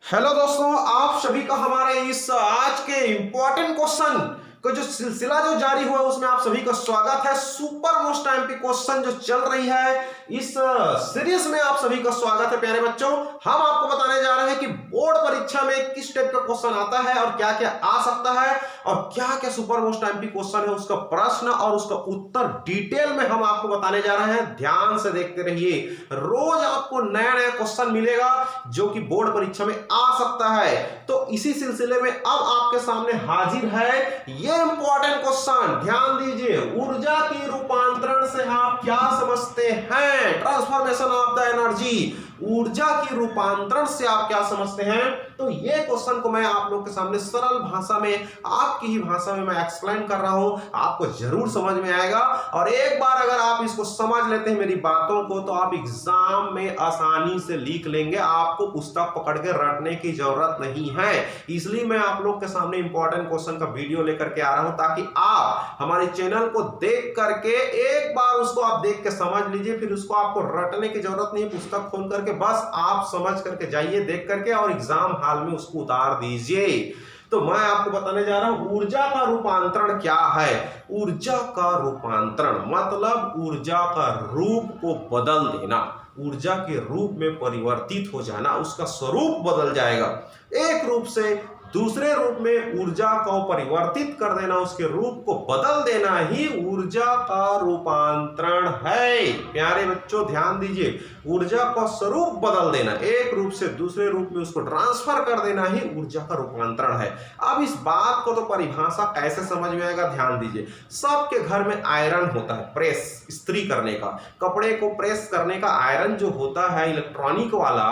Hello दोस्तों, आप सभी का हमारे इस आज के इंपॉर्टेंट क्वेश्चन का जो सिलसिला जो जारी हुआ है उसमें आप सभी का स्वागत है। सुपर मोस्ट एमपी क्वेश्चन जो चल रही है इस सीरीज में आप सभी का स्वागत है। प्यारे बच्चों, हम आपको बताने जा रहे हैं कि बोर्ड परीक्षा में किस टाइप का क्वेश्चन आता है और क्या क्या आ सकता है और क्या क्या सुपर मोस्ट एमपी क्वेश्चन है, उसका प्रश्न और उसका उत्तर डिटेल में हम आपको बताने जा रहे हैं। ध्यान से देखते रहिए, रोज आपको नया नया क्वेश्चन मिलेगा जो कि बोर्ड परीक्षा में आ सकता है। तो इसी सिलसिले में अब आपके सामने हाजिर है ये इंपॉर्टेंट क्वेश्चन। ध्यान दीजिए, ऊर्जा की रूपांतरण से आप क्या समझते हैं? ट्रांसफॉर्मेशन ऑफ द एनर्जी, ऊर्जा की रूपांतरण से आप क्या समझते हैं? तो ये क्वेश्चन को मैं आप लोग के सामने सरल भाषा में, आपकी ही भाषा में मैं एक्सप्लेन कर रहा हूं, आपको जरूर समझ में आएगा। और एक बार अगर आप इसको समझ लेते हैं मेरी बातों को, तो आप एग्जाम में आसानी से लिख लेंगे, आपको पुस्तक पकड़ के रटने की जरूरत नहीं है। इसलिए मैं आप लोग के सामने इंपॉर्टेंट क्वेश्चन का वीडियो लेकर के आ रहा हूं, ताकि आप हमारे चैनल को देख करके एक बार उसको आप देख के समझ लीजिए, फिर उसको आपको रटने की जरूरत नहीं, पुस्तक खोल करके बस आप समझ करके जाइए देख करके और एग्जाम हाल में उसको उतार दीजिए। तो मैं आपको बताने जा रहा हूं ऊर्जा का रूपांतरण क्या है। ऊर्जा का रूपांतरण मतलब ऊर्जा का रूप को बदल देना, ऊर्जा के रूप में परिवर्तित हो जाना, उसका स्वरूप बदल जाएगा। एक रूप से दूसरे रूप में ऊर्जा को परिवर्तित कर देना, उसके रूप को बदल देना ही ऊर्जा का रूपांतरण है। प्यारे बच्चों ध्यान दीजिए, ऊर्जा का स्वरूप बदल देना, एक रूप से दूसरे रूप में उसको ट्रांसफर कर देना ही ऊर्जा का रूपांतरण है। अब इस बात को तो परिभाषा कैसे समझ में आएगा, ध्यान दीजिए। सबके घर में आयरन होता है, प्रेस, इस्त्री करने का, कपड़े को प्रेस करने का आयरन जो होता है इलेक्ट्रॉनिक वाला।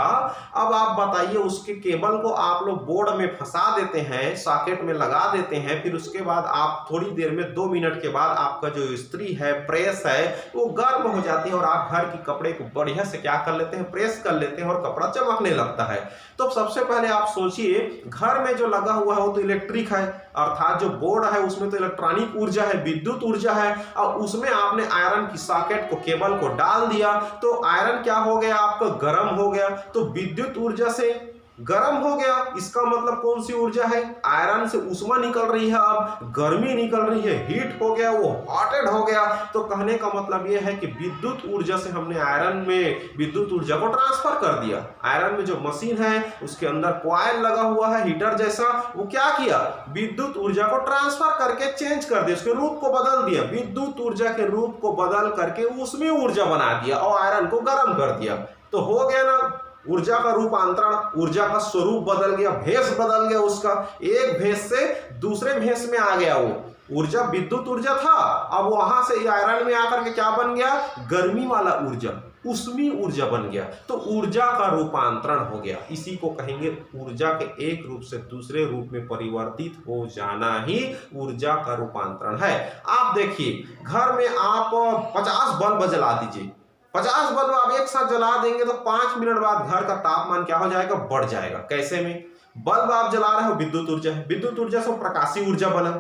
अब आप बताइए, उसके केबल को आप लोग बोर्ड में फंसा देते हैं, सॉकेट में लगा देते हैं, फिर उसके बाद आप थोड़ी देर में 2 मिनट के बाद आपका जो इस्त्री है, प्रेस है, वो गर्म हो जाती है और आप घर की कपड़े को बढ़िया से क्या कर लेते हैं, प्रेस कर लेते हैं और कपड़ा चमकने लगता है। तो सबसे पहले आप सोचिए, घर में जो लगा हुआ है वो तो इलेक्ट्रिक है, अर्थात जो बोर्ड है उसमें तो इलेक्ट्रॉनिक ऊर्जा है, विद्युत ऊर्जा है, और उसमें आपने आयरन की सॉकेट को, केबल को डाल दिया, तो आयरन क्या हो गया, आपका गर्म हो गया। तो विद्युत ऊर्जा से गर्म हो गया, इसका मतलब कौन सी ऊर्जा है? आयरन से उष्मा निकल रही है, अब गर्मी निकल रही है, हीट हो गया, वो हॉटेड हो गया। तो कहने का मतलब यह है कि विद्युत ऊर्जा से हमने आयरन में विद्युत ऊर्जा को ट्रांसफर कर दिया। आयरन में जो मशीन है उसके अंदर कॉइल लगा हुआ है हीटर जैसा, वो क्या किया, विद्युत ऊर्जा को ट्रांसफर करके चेंज कर दिया, उसके रूप को बदल दिया, विद्युत ऊर्जा के रूप को बदल करके उसमें ऊर्जा बना दिया और आयरन को गर्म कर दिया। तो हो गया ना ऊर्जा का रूपांतरण, ऊर्जा का स्वरूप बदल गया, भेष बदल गया, उसका एक भेष से दूसरे भेष में आ गया। वो ऊर्जा विद्युत ऊर्जा था, अब वहां से आयरन में आकर के क्या बन गया, गर्मी वाला ऊर्जा, उष्मी ऊर्जा बन गया। तो ऊर्जा का रूपांतरण हो गया, इसी को कहेंगे ऊर्जा के एक रूप से दूसरे रूप में परिवर्तित हो जाना ही ऊर्जा का रूपांतरण है। आप देखिए, घर में आप 50 बल्ब जला दीजिए, 50 बल्ब आप एक साथ जला देंगे तो 5 मिनट बाद घर का तापमान क्या हो जाएगा, बढ़ जाएगा। कैसे में? बल्ब आप जला रहे हो, विद्युत ऊर्जा है, विद्युत ऊर्जा से प्रकाशीय ऊर्जा बना।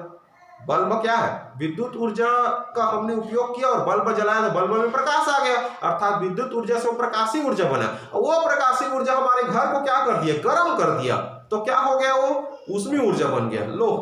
बल्ब क्या है, विद्युत ऊर्जा का हमने उपयोग किया और बल्ब जलाया तो बल्ब में प्रकाश आ गया, अर्थात विद्युत ऊर्जा से प्रकाशीय ऊर्जा बना। वो प्रकाशीय ऊर्जा हमारे घर को क्या कर दिया, गर्म कर दिया, तो क्या हो गया, वो उष्मी ऊर्जा बन गया। लो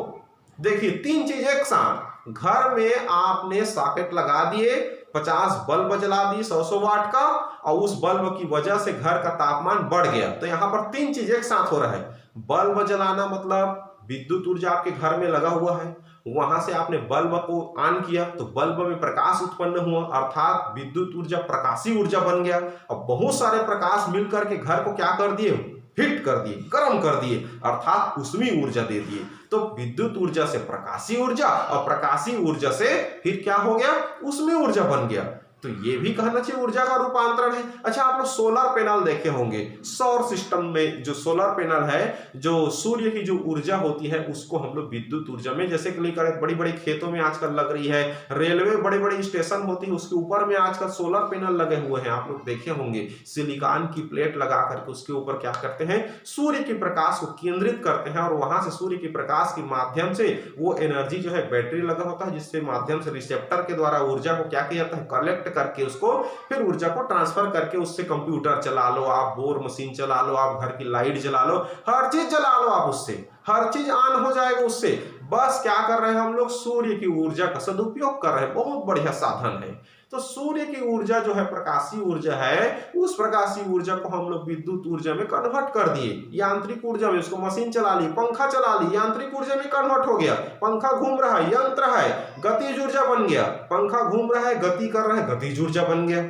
देखिए, 3 चीज एक साथ। घर में आपने सॉकेट लगा दिए, 50 बल्ब जला दिए 100 वाट का, और उस बल्ब की वजह से घर का तापमान बढ़ गया। तो यहां पर 3 चीज एक साथ हो रहा है। बल्ब जलाना मतलब विद्युत ऊर्जा आपके घर में लगा हुआ है, वहां से आपने बल्ब को ऑन किया तो बल्ब में प्रकाश उत्पन्न हुआ, अर्थात विद्युत ऊर्जा प्रकाशीय ऊर्जा बन गया। अब बहुत सारे प्रकाश मिलकर के घर को क्या कर दिए, हिट कर दिए, गर्म कर दिए, अर्थात उष्मी ऊर्जा दे दिए। तो विद्युत ऊर्जा से प्रकाशीय ऊर्जा और प्रकाशीय ऊर्जा से फिर क्या हो गया, उष्मी ऊर्जा बन गया। तो ये भी कहना चाहिए ऊर्जा का रूपांतरण है। अच्छा, आप लोग सोलर पैनल देखे होंगे, सौर सिस्टम में जो सोलर पैनल है, जो सूर्य की जो ऊर्जा होती है उसको हम लोग विद्युत ऊर्जा में, जैसे कि बड़ी बड़ी खेतों में आजकल लग रही है, रेलवे बड़े बड़े स्टेशन होती है उसके ऊपर में आजकल सोलर पैनल लगे हुए हैं, आप लोग देखे होंगे। सिलिकॉन की प्लेट लगा करके उसके ऊपर क्या करते हैं, सूर्य के प्रकाश को केंद्रित करते हैं और वहां से सूर्य के प्रकाश के माध्यम से वो एनर्जी जो है, बैटरी लगा होता है जिसके माध्यम से रिसेप्टर के द्वारा ऊर्जा को क्या किया जाता है, कलेक्ट करके उसको फिर ऊर्जा को ट्रांसफर करके उससे कंप्यूटर चला लो, आप बोर मशीन चला लो, आप घर की लाइट जला लो, हर चीज जला लो आप उससे, हर चीज ऑन हो जाएगा उससे। बस क्या कर रहे हैं हम लोग, सूर्य की ऊर्जा का सदुपयोग कर रहे हैं। बहुत बढ़िया साधन है। तो सूर्य की ऊर्जा जो है प्रकाशीय ऊर्जा है, उस प्रकाशीय ऊर्जा को हम लोग विद्युत ऊर्जा में कन्वर्ट कर दिए, यांत्रिक ऊर्जा में। उसको मशीन चला ली, पंखा चला ली, यांत्रिक ऊर्जा में कन्वर्ट हो गया। पंखा घूम रहा है, यंत्र है, गतिज ऊर्जा बन गया। पंखा घूम रहा है, गति कर रहा है, गतिज ऊर्जा बन गया।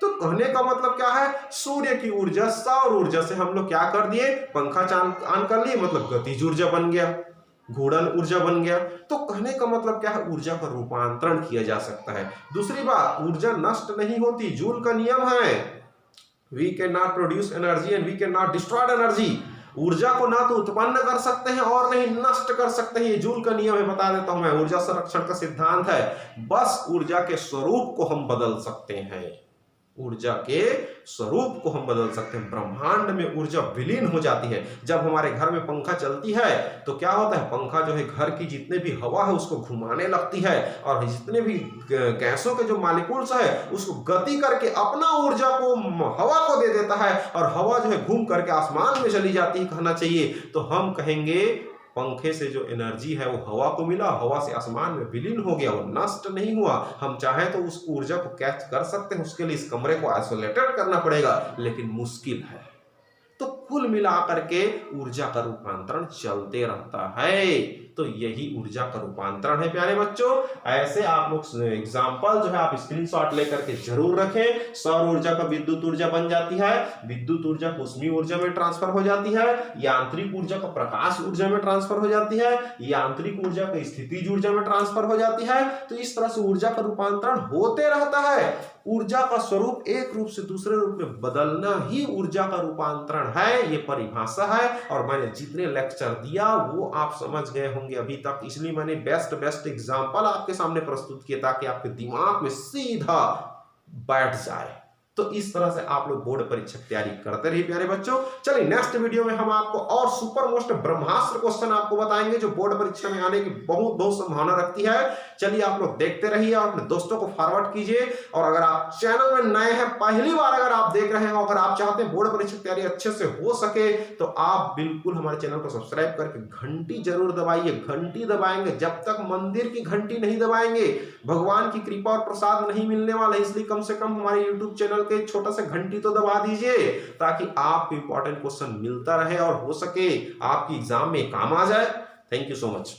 तो कहने का मतलब क्या है, सूर्य की ऊर्जा सौर ऊर्जा से हम लोग क्या कर दिए, पंखा ऑन कर लिए, मतलब गतिज ऊर्जा बन गया, घूर्णन ऊर्जा बन गया। तो कहने का मतलब क्या है, ऊर्जा का रूपांतरण किया जा सकता है। दूसरी बात, ऊर्जा नष्ट नहीं होती, जूल का नियम है, we can not produce energy and we can not destroy energy. ऊर्जा को ना तो उत्पन्न कर सकते हैं और नहीं नष्ट कर सकते हैं, ये जूल का नियम है। बता देता हूं मैं, ऊर्जा संरक्षण का सिद्धांत है। बस ऊर्जा के स्वरूप को हम बदल सकते हैं, ऊर्जा के स्वरूप को हम बदल सकते हैं। ब्रह्मांड में ऊर्जा विलीन हो जाती है। जब हमारे घर में पंखा चलती है तो क्या होता है, पंखा जो है घर की जितने भी हवा है उसको घुमाने लगती है, और जितने भी गैसों के जो मॉलिक्यूल्स है उसको गति करके अपना ऊर्जा को हवा को दे देता है, और हवा जो है घूम करके आसमान में चली जाती है कहना चाहिए। तो हम कहेंगे पंखे से जो एनर्जी है वो हवा को मिला, हवा से आसमान में विलीन हो गया, वो नष्ट नहीं हुआ। हम चाहें तो उस ऊर्जा को कैच कर सकते हैं, उसके लिए इस कमरे को आइसोलेटेड करना पड़ेगा, लेकिन मुश्किल है। तो कुल मिलाकर के ऊर्जा का रूपांतरण चलते रहता है। तो यही ऊर्जा का रूपांतरण है प्यारे बच्चों। ऐसे आप लोग एग्जांपल जो है आप स्क्रीनशॉट लेकर के जरूर रखें। सौर ऊर्जा का विद्युत ऊर्जा बन जाती है, विद्युत ऊर्जा ऊष्मीय ऊर्जा में ट्रांसफर हो जाती है, यांत्रिक ऊर्जा का प्रकाश ऊर्जा में ट्रांसफर हो जाती है, यांत्रिक ऊर्जा का स्थितिज ऊर्जा में ट्रांसफर हो जाती है। तो इस तरह से ऊर्जा का रूपांतरण होते रहता है। ऊर्जा का स्वरूप एक रूप से दूसरे रूप में बदलना ही ऊर्जा का रूपांतरण है, ये परिभाषा है। और मैंने जितने लेक्चर दिया वो आप समझ गए होंगे अभी तक, इसलिए मैंने बेस्ट एग्जांपल आपके सामने प्रस्तुत किया ताकि आपके दिमाग में सीधा बैठ जाए। तो इस तरह से आप लोग बोर्ड परीक्षा की तैयारी करते रहिए प्यारे बच्चों। चलिए नेक्स्ट वीडियो में हम आपको और सुपर मोस्ट ब्रह्मास्त्र क्वेश्चन आपको बताएंगे जो बोर्ड परीक्षा में आने की बहुत संभावना रखती है। चलिए आप लोग देखते रहिए और अपने दोस्तों को फॉरवर्ड कीजिए। और अगर आप चैनल में नए हैं, पहली बार अगर आप देख रहे हैं, अगर आप चाहते हैं बोर्ड परीक्षा की तैयारी अच्छे से हो सके, तो आप बिल्कुल हमारे चैनल को सब्सक्राइब करके घंटी जरूर दबाइए। घंटी दबाएंगे जब तक मंदिर की घंटी नहीं दबाएंगे, भगवान की कृपा और प्रसाद नहीं मिलने वाला। इसलिए कम से कम हमारे यूट्यूब चैनल के छोटा सा घंटी तो दबा दीजिए, ताकि आपको इंपॉर्टेंट क्वेश्चन मिलता रहे और हो सके आपकी एग्जाम में काम आ जाए। Thank you so much.